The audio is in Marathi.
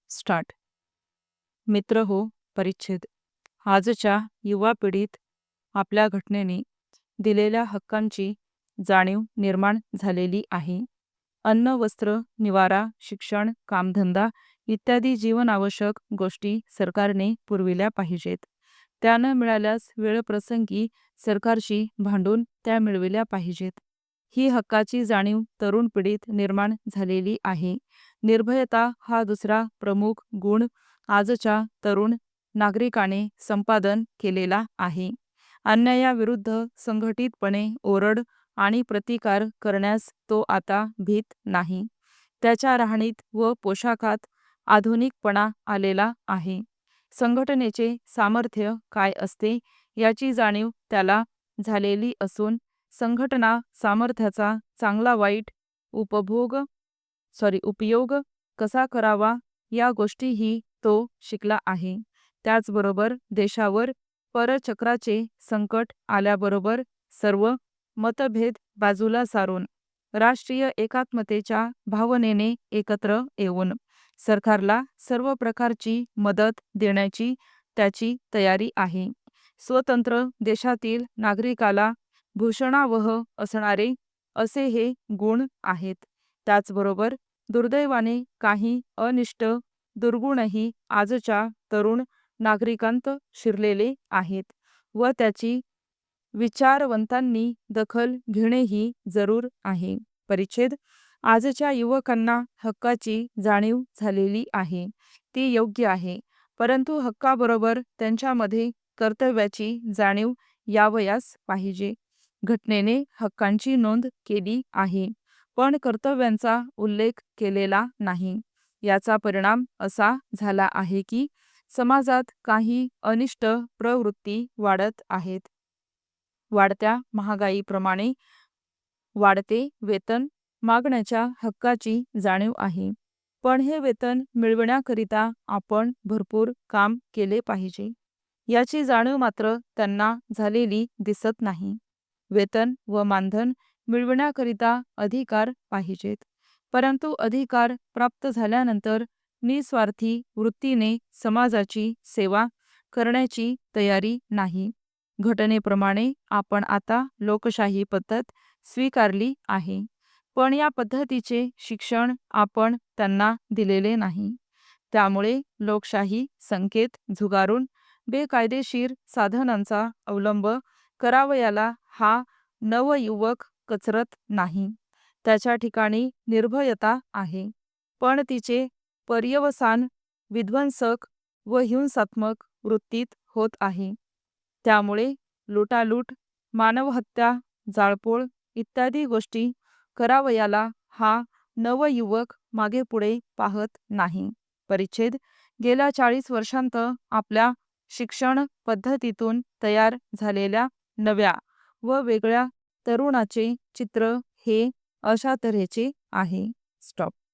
स्टार्ट. मित्र हो. परिच्छेद. आजच्या युवा पिढीत आपल्या घटनेने दिलेल्या हक्कांची जाणीव निर्माण झालेली आहे. अन्न, वस्त्र, निवारा, शिक्षण, कामधंदा इत्यादी जीवनावश्यक गोष्टी सरकारने पुरविल्या पाहिजेत. त्या न मिळाल्यास वेळप्रसंगी सरकारशी भांडून त्या मिळविल्या पाहिजेत. ही हक्काची जाणीव तरुण पिढीत निर्माण झालेली आहे. निर्भयता हा दुसरा प्रमुख गुण आजच्या तरुण नागरिकाने संपादन केलेला आहे. अन्यायाविरुद्ध संघटितपणे ओरड आणि प्रतिकार करण्यास तो आता भीत नाही. त्याच्या राहणीत व पोशाखात आधुनिकपणा आलेला आहे. संघटनेचे सामर्थ्य काय असते याची जाणीव त्याला झालेली असून संघटना सामर्थ्याचा चांगला वाईट उपयोग कसा करावा या गोष्टीही तो शिकला आहे. त्याचबरोबर देशावर परचक्राचे संकट आल्याबरोबर सर्व मतभेद बाजूला सारून राष्ट्रीय एकात्मतेच्या भावनेने एकत्र येऊन सरकारला सर्व प्रकारची मदत देण्याची त्याची तयारी आहे. स्वतंत्र देशातील नागरिकाला भूषणावह असणारे असे हे गुण आहेत. त्याचबरोबर दुर्दैवाने काही अनिष्ट दुर्गुणही आजच्या तरुण नागरिकांत शिरलेले आहेत व त्याची विचारवंतांनी दखल घेणेही जरूर आहे. परिच्छेद. आजच्या युवकांना हक्काची जाणीव झालेली आहे. ती योग्य आहे, परंतु हक्काबरोबर त्यांच्यामध्ये कर्तव्याची जाणीव यावयास पाहिजे. घटनेने हक्कांची नोंद केली आहे, पण कर्तव्यांचा उल्लेख केलेला नाही. याचा परिणाम असा झाला आहे की समाजात काही अनिष्ट प्रवृत्ती वाढत आहेत. वाढत्या महागाईप्रमाणे वाढते वेतन मागण्याच्या हक्काची जाणीव आहे, पण हे वेतन मिळविण्याकरिता आपण भरपूर काम केले पाहिजे याची जाणीव मात्र त्यांना झालेली दिसत नाही. वेतन व मानधन मिळविण्याकरिता अधिकार पाहिजेत, परंतु अधिकार प्राप्त झाल्यानंतर निस्वार्थी वृत्तीने समाजाची सेवा करण्याची तयारी नाही. घटनेप्रमाणे आपण आता लोकशाही पद्धत स्वीकारली आहे, पण या पद्धतीचे शिक्षण आपण त्यांना दिलेले नाही. त्यामुळे लोकशाही संकेत झुगारून बेकायदेशीर साधनांचा अवलंब करावयाला हा नवयुवक कचरत नाही. त्याच्या ठिकाणी निर्भयता आहे, पण तिचे पर्यवसान विध्वंसक व हिंसात्मक वृत्तीत होत आहे. त्यामुळे लुटालूट, मानवहत्या, जाळपोळ इत्यादी गोष्टी करावयाला हा नवयुवक मागेपुढे पाहत नाही. परिच्छेद. गेल्या 40 वर्षांत आपल्या शिक्षण पद्धतीतून तयार झालेल्या नव्या व वेगळ्या तरुणाचे चित्र हे अशा तऱ्हेचे आहे. स्टॉप.